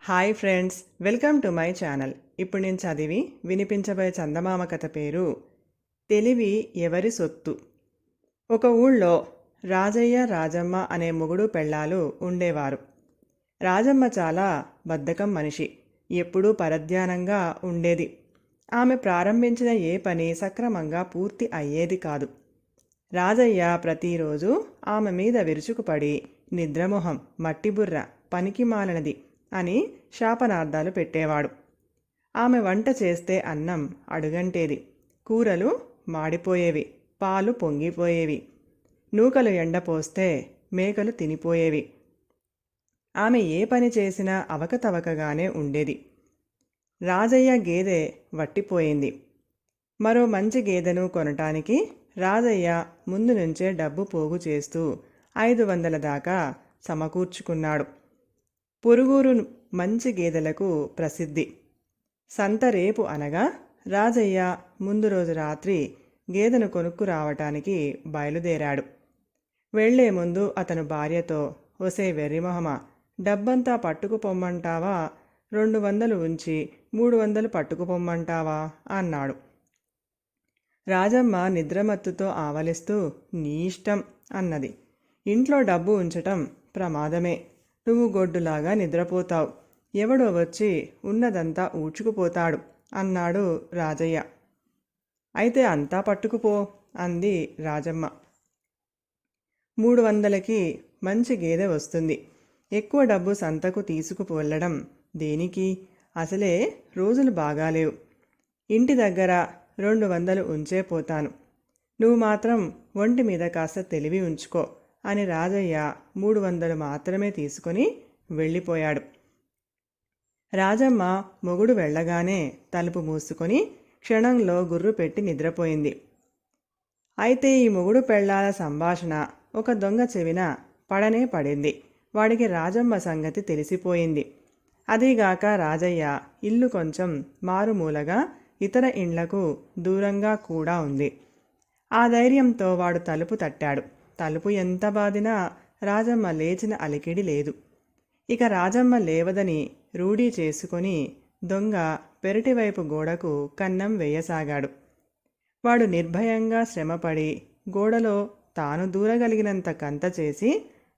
Hi friends, welcome to my channel. ఇప్పుడు నేను చదివి వినిపించబోయే చందమామ కథ పేరు తెలివి ఎవరి సొత్తు. ఒక ఊళ్ళో రాజయ్య రాజమ్మ అనే మొగుడు పెళ్ళాలు ఉండేవారు. రాజమ్మ చాలా బద్ధకం మనిషి, ఎప్పుడూ పరధ్యానంగా ఉండేది. ఆమె ప్రారంభించిన ఏ పని సక్రమంగా పూర్తి అయ్యేది కాదు. రాజయ్య ప్రతిరోజు ఆమె మీద విరుచుకుపడి నిద్రమొహం, మట్టిబుర్ర, పనికి మాలనది అని శాపనార్థాలు పెట్టేవాడు. ఆమె వంట చేస్తే అన్నం అడుగంటేది, కూరలు మాడిపోయేవి, పాలు పొంగిపోయేవి, నూకలు ఎండపోస్తే మేకలు తినిపోయేవి. ఆమె ఏ పని చేసినా అవకతవకగానే ఉండేది. రాజయ్య గేదె వట్టిపోయింది. మరో మంచి గేదెను కొనటానికి రాజయ్య ముందు నుంచే డబ్బు పోగు చేస్తూ 500 దాకా సమకూర్చుకున్నాడు. పొరుగురు మంచి గేదెలకు ప్రసిద్ధి. సంత రేపు అనగా రాజయ్య ముందు రోజు రాత్రి గేదెను కొనుక్కు రావటానికి బయలుదేరాడు. వెళ్లే ముందు అతను భార్యతో, ఒసే వెర్రిమొహమా, డబ్బంతా పట్టుకుపొమ్మంటావా, 200 ఉంచి 300 పట్టుకుపొమ్మంటావా అన్నాడు. రాజమ్మ నిద్రమత్తుతో ఆవలిస్తూ, నీ ఇష్టం అన్నది. ఇంట్లో డబ్బు ఉంచటం ప్రమాదమే, నువ్వు గొడ్డులాగా నిద్రపోతావు, ఎవడో వచ్చి ఉన్నదంతా ఊడ్చుకుపోతాడు అన్నాడు రాజయ్య. అయితే అంతా పట్టుకుపో అంది రాజమ్మ. 300కి మంచి గేదె వస్తుంది. ఎక్కువ డబ్బు సంతకు తీసుకువెళ్ళడం దేనికి? అసలే రోజులు బాగాలేవు. ఇంటి దగ్గర 200 ఉంచే పోతాను. నువ్వు మాత్రం ఒంటి మీద కాస్త తెలివి ఉంచుకో అని రాజయ్య 300 మాత్రమే తీసుకొని వెళ్ళిపోయాడు. రాజమ్మ మొగుడు వెళ్ళగానే తలుపు మూసుకొని క్షణంలో గుర్రు పెట్టి నిద్రపోయింది. అయితే ఈ మొగుడు పెళ్ళాల సంభాషణ ఒక దొంగ చెవిన పడనే పడింది. వాడికి రాజమ్మ సంగతి తెలిసిపోయింది. అదీగాక రాజయ్య ఇల్లు కొంచెం మారుమూలగా ఇతర ఇండ్లకు దూరంగా కూడా ఉంది. ఆ ధైర్యంతో వాడు తలుపు తట్టాడు. తలుపు ఎంత బాదినా రాజమ్మ లేచిన అలికిడి లేదు. ఇక రాజమ్మ లేవదని రూఢీ చేసుకొని దొంగ పెరటివైపు గోడకు కన్నం వేయసాగాడు. వాడు నిర్భయంగా శ్రమపడి గోడలో తాను దూరగలిగినంత కంత చేసి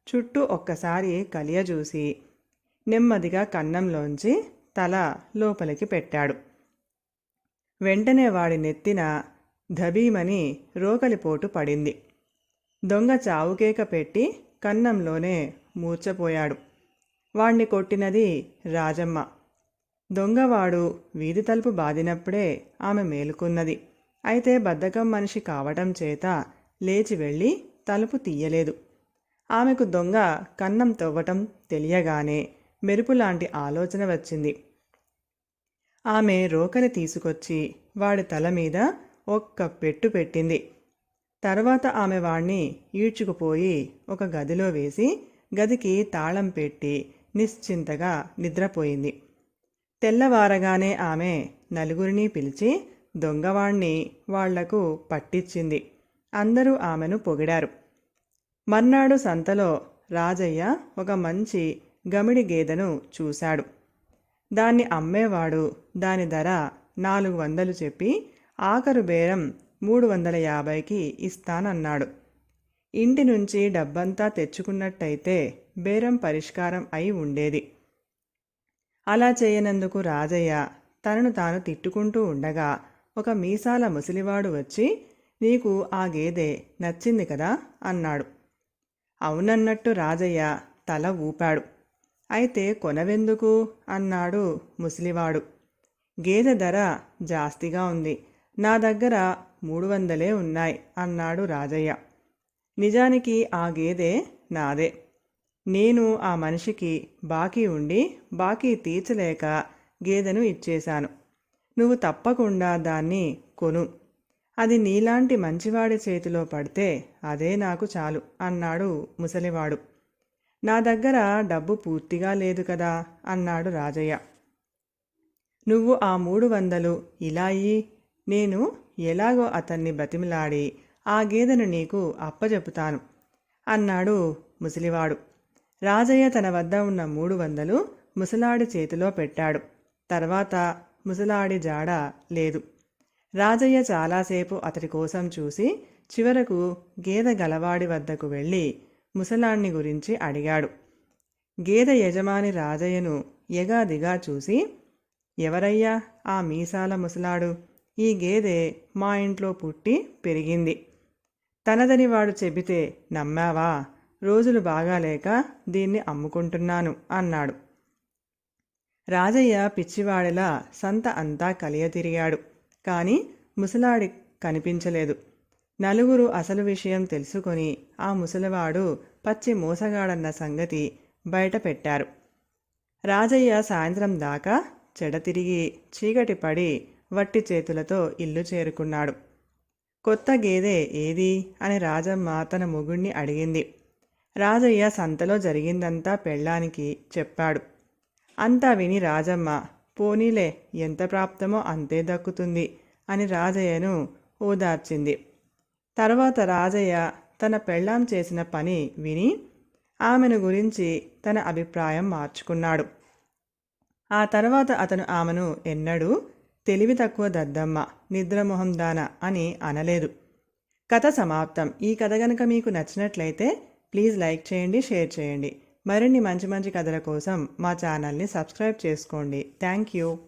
చుట్టూ ఒక్కసారి కలియజూసి నెమ్మదిగా కన్నంలోంచి తల లోపలికి పెట్టాడు. వెంటనే వాడి నెత్తిన ధబీమని రోకలిపోటు పడింది. దొంగ చావుకేక పెట్టి కన్నంలోనే మూర్చపోయాడు. వాణ్ణి కొట్టినది రాజమ్మ. దొంగవాడు వీధి తలుపు బాదినప్పుడే ఆమె మేలుకున్నది. అయితే బద్ధకం మనిషి కావటం చేత లేచి వెళ్ళి తలుపు తీయలేదు. ఆమెకు దొంగ కన్నం తవ్వటం తెలియగానే మెరుపులాంటి ఆలోచన వచ్చింది. ఆమె రోకలి తీసుకొచ్చి వాడి తల మీద ఒక్క పెట్టు పెట్టింది. తర్వాత ఆమె వాణ్ణి ఈడ్చుకుపోయి ఒక గదిలో వేసి గదికి తాళం పెట్టి నిశ్చింతగా నిద్రపోయింది. తెల్లవారగానే ఆమె నలుగురిని పిలిచి దొంగవాణ్ణి వాళ్లకు పట్టించింది. అందరూ ఆమెను పొగిడారు. మర్నాడు సంతలో రాజయ్య ఒక మంచి గమిడి గేదెను చూశాడు. దాన్ని అమ్మేవాడు దాని ధర 400 చెప్పి ఆఖరు బేరం 350కి ఇస్తానన్నాడు. ఇంటి నుంచి డబ్బంతా తెచ్చుకున్నట్టయితే బేరం పరిష్కారం అయి ఉండేది. అలా చేయనందుకు రాజయ్య తనను తాను తిట్టుకుంటూ ఉండగా ఒక మీసాల ముసలివాడు వచ్చి, నీకు ఆ గేదె నచ్చింది కదా అన్నాడు. అవునన్నట్టు రాజయ్య తల ఊపాడు. అయితే కొనవెందుకు అన్నాడు ముసలివాడు. గేదె ధర జాస్తిగా ఉంది, నా దగ్గర 300 ఉన్నాయి అన్నాడు రాజయ్య. నిజానికి ఆ గేదె నాదే. నేను ఆ మనిషికి బాకీ ఉండి బాకీ తీర్చలేక గేదెను ఇచ్చేశాను. నువ్వు తప్పకుండా దాన్ని కొను. అది నీలాంటి మంచివాడి చేతిలో పడితే అదే నాకు చాలు అన్నాడు ముసలివాడు. నా దగ్గర డబ్బు పూర్తిగా లేదు కదా అన్నాడు రాజయ్య. నువ్వు ఆ 300 ఇలా ఇయ్యి, నేను ఎలాగో అతన్ని బతిమిలాడి ఆ గేదెను నీకు అప్పజెపుతాను అన్నాడు ముసలివాడు. రాజయ్య తన వద్ద ఉన్న 300 ముసలాడి చేతిలో పెట్టాడు. తర్వాత ముసలాడి జాడ లేదు. రాజయ్య చాలాసేపు అతడి కోసం చూసి చివరకు గేదె గలవాడి వద్దకు వెళ్ళి ముసలాణ్ణి గురించి అడిగాడు. గేదె యజమాని రాజయ్యను ఎగాదిగా చూసి, ఎవరయ్యా ఆ మీసాల ముసలాడు? ఈ గేదె మా ఇంట్లో పుట్టి పెరిగింది. తనదని వాడు చెబితే నమ్మావా? రోజులు బాగాలేక దీన్ని అమ్ముకుంటున్నాను అన్నాడు. రాజయ్య పిచ్చివాడిలా సంత అంతా కలియ తిరిగాడు. కాని ముసలాడి కనిపించలేదు. నలుగురు అసలు విషయం తెలుసుకొని ఆ ముసలివాడు పచ్చి మోసగాడన్న సంగతి బయట పెట్టారు. రాజయ్య సాయంత్రం దాకా చెడతిరిగి చీకటి పడి వట్టి చేతులతో ఇల్లు చేరుకున్నాడు. కొత్త గేదె ఏది అని రాజమ్మ తన మొగుణ్ణి అడిగింది. రాజయ్య సంతలో జరిగిందంతా పెళ్ళానికి చెప్పాడు. అంతా విని రాజమ్మ, పోనీలే, ఎంత ప్రాప్తమో అంతే దక్కుతుంది అని రాజయ్యను ఓదార్చింది. తర్వాత రాజయ్య తన పెళ్ళాం చేసిన పని విని ఆమెను గురించి తన అభిప్రాయం మార్చుకున్నాడు. ఆ తర్వాత అతను ఆమెను ఎన్నడూ తెలివి తక్కువ దద్దమ్మ, నిద్రమొహం దాన అని అనలేదు. కథ సమాప్తం. ఈ కథ గనక మీకు నచ్చినట్లయితే ప్లీజ్ లైక్ చేయండి, షేర్ చేయండి. మరిన్ని మంచి మంచి కథల కోసం మా ఛానల్ని సబ్స్క్రైబ్ చేసుకోండి. Thank you.